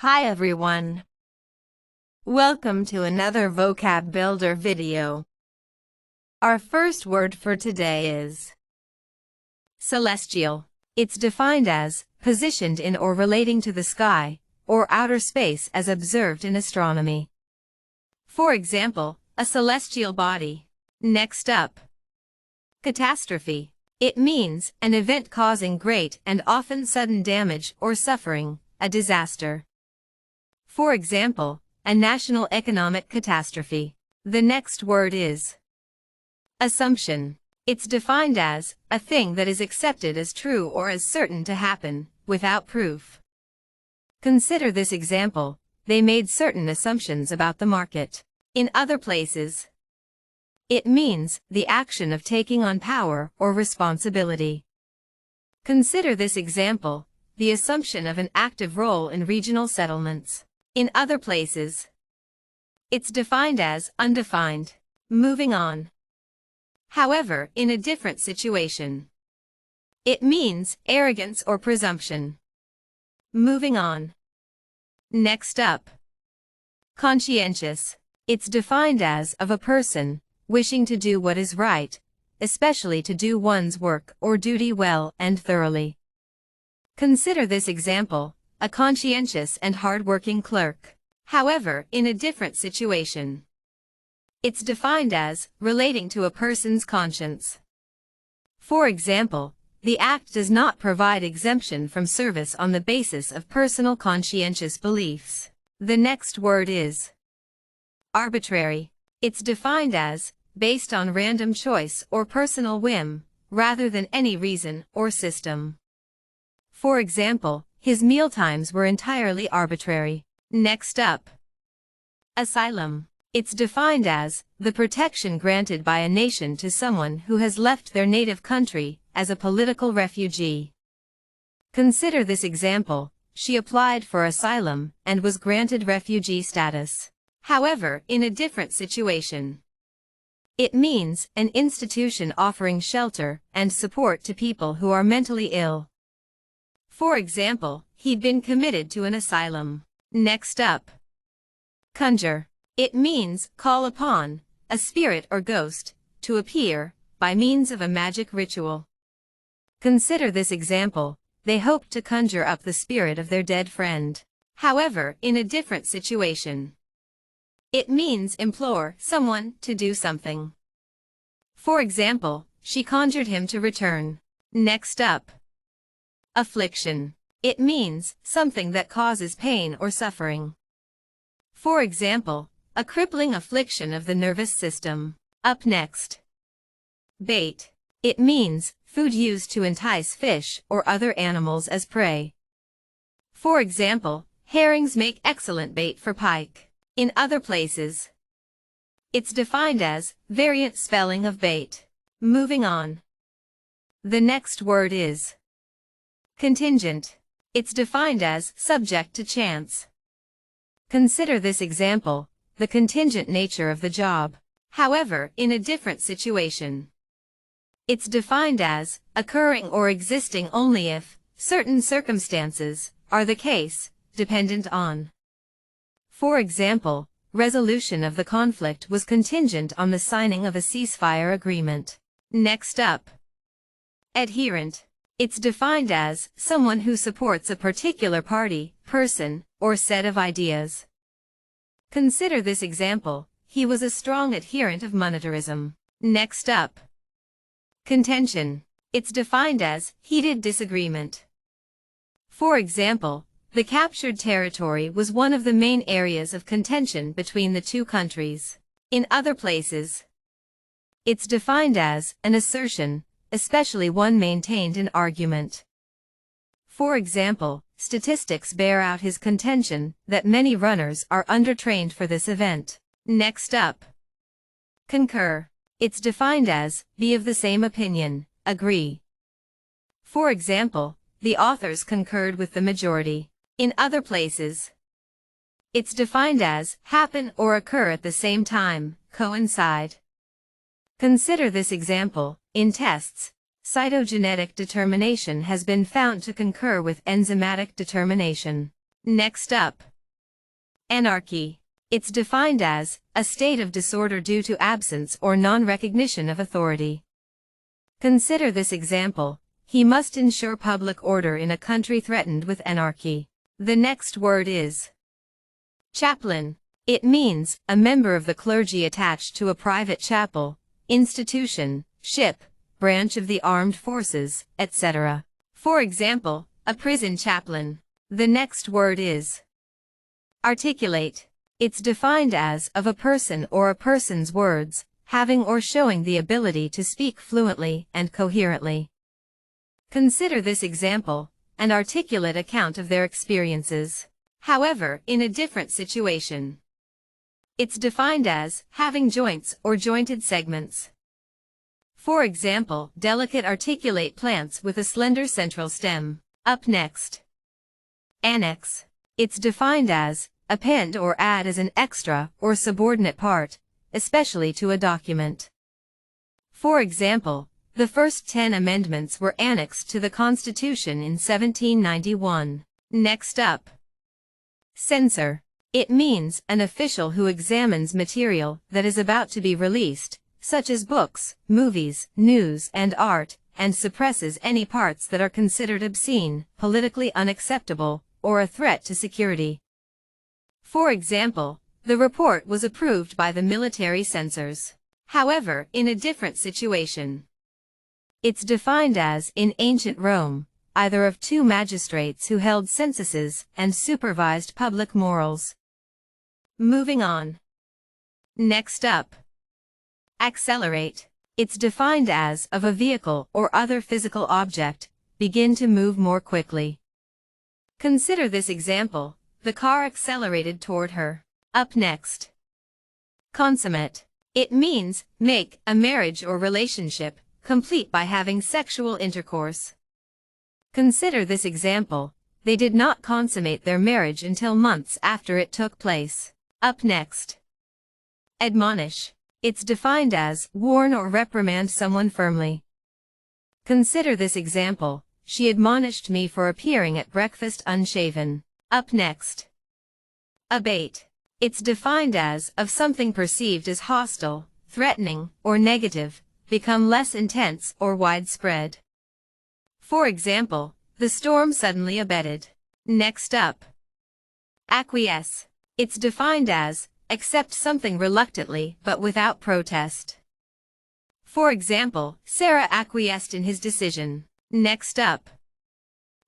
Hi everyone. Welcome to another vocab builder video. Our first word for today is celestial. It's defined as positioned in or relating to the sky or outer space as observed in astronomy. For example, a celestial body. Next up, catastrophe. It means an event causing great and often sudden damage or suffering, a disaster. For example, a national economic catastrophe. The next word is assumption. It's defined as a thing that is accepted as true or as certain to happen, without proof. Consider this example: they made certain assumptions about the market. In other places, it means the action of taking on power or responsibility. Consider this example: the assumption of an active role in regional settlements. In other places, it's defined as undefined. Moving on. However, in a different situation, it means arrogance or presumption. Moving on. Next up, conscientious. It's defined as of a person wishing to do what is right, especially to do one's work or duty well and thoroughly. Consider this example: a conscientious and hard-working clerk. However, in a different situation, it's defined as relating to a person's conscience. For example, the Act does not provide exemption from service on the basis of personal conscientious beliefs. The next word is arbitrary. It's defined as based on random choice or personal whim, rather than any reason or system. For example, his mealtimes were entirely arbitrary. Next up, asylum. It's defined as the protection granted by a nation to someone who has left their native country as a political refugee. Consider this example: she applied for asylum and was granted refugee status. However, in a different situation, it means an institution offering shelter and support to people who are mentally ill. For example, he'd been committed to an asylum. Next up, conjure. It means call upon a spirit or ghost to appear by means of a magic ritual. Consider this example: they hoped to conjure up the spirit of their dead friend. However, in a different situation, it means implore someone to do something. For example, she conjured him to return. Next up, affliction. It means something that causes pain or suffering. For example, a crippling affliction of the nervous system. Up next, bait. It means food used to entice fish or other animals as prey. For example, herrings make excellent bait for pike. In other places, it's defined as variant spelling of bait. Moving on. The next word is contingent. It's defined as subject to chance. Consider this example: the contingent nature of the job. However, in a different situation, it's defined as occurring or existing only if certain circumstances are the case, dependent on. For example, resolution of the conflict was contingent on the signing of a ceasefire agreement. Next up, adherent. It's defined as someone who supports a particular party, person, or set of ideas. Consider this example: he was a strong adherent of monetarism. Next up, contention. It's defined as heated disagreement. For example, the captured territory was one of the main areas of contention between the two countries. In other places, it's defined as an assertion, especially one maintained in argument. For example, statistics bear out his contention that many runners are undertrained for this event. Next up, concur. It's defined as be of the same opinion, agree. For example, the authors concurred with the majority. In other places, it's defined as happen or occur at the same time, coincide. Consider this example: in tests, cytogenetic determination has been found to concur with enzymatic determination. Next up, Anarchy. It's defined as a state of disorder due to absence or non-recognition of authority. Consider this example. He must ensure public order in a country threatened with anarchy. The next word is chaplain. It means a member of the clergy attached to a private chapel, institution, ship, branch of the armed forces, etc. For example, a prison chaplain. The next word is articulate. It's defined as of a person or a person's words, having or showing the ability to speak fluently and coherently. Consider this example, an articulate account of their experiences. However, in a different situation. It's defined as having joints or jointed segments. For example, delicate articulate plants with a slender central stem. Up next. Annex. It's defined as append or add as an extra or subordinate part, especially to a document. For example, the first 10 amendments were annexed to the Constitution in 1791. Next up. Censor. It means an official who examines material that is about to be released, such as books, movies, news, and art, and suppresses any parts that are considered obscene, politically unacceptable, or a threat to security. For example, the report was approved by the military censors. However, in a different situation. It's defined as, in ancient Rome, either of two magistrates who held censuses and supervised public morals. Moving on. Next up. Accelerate. It's defined as of a vehicle or other physical object, begin to move more quickly. Consider this example, the car accelerated toward her. Up next. Consummate. It means make a marriage or relationship complete by having sexual intercourse. Consider this example, they did not consummate their marriage until months after it took place. Up next. Admonish. It's defined as warn or reprimand someone firmly. Consider this example, she admonished me for appearing at breakfast unshaven. Up next. Abate. It's defined as of something perceived as hostile, threatening, or negative, become less intense or widespread. For example, the storm suddenly abated. Next up. Acquiesce. It's defined as accept something reluctantly but without protest. For example, Sarah acquiesced in his decision. Next up.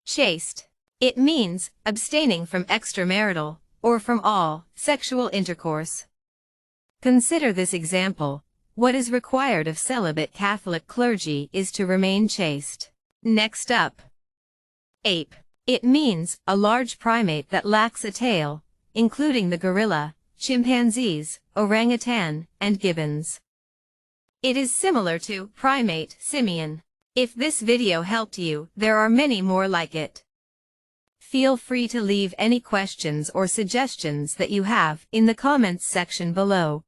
Chaste. It means abstaining from extramarital, or from all, sexual intercourse. Consider this example, what is required of celibate Catholic clergy is to remain chaste. Next up. Ape. It means a large primate that lacks a tail, including the gorilla, chimpanzees, orangutan, and gibbons. It is similar to primate, simian. If this video helped you, there are many more like it. Feel free to leave any questions or suggestions that you have in the comments section below.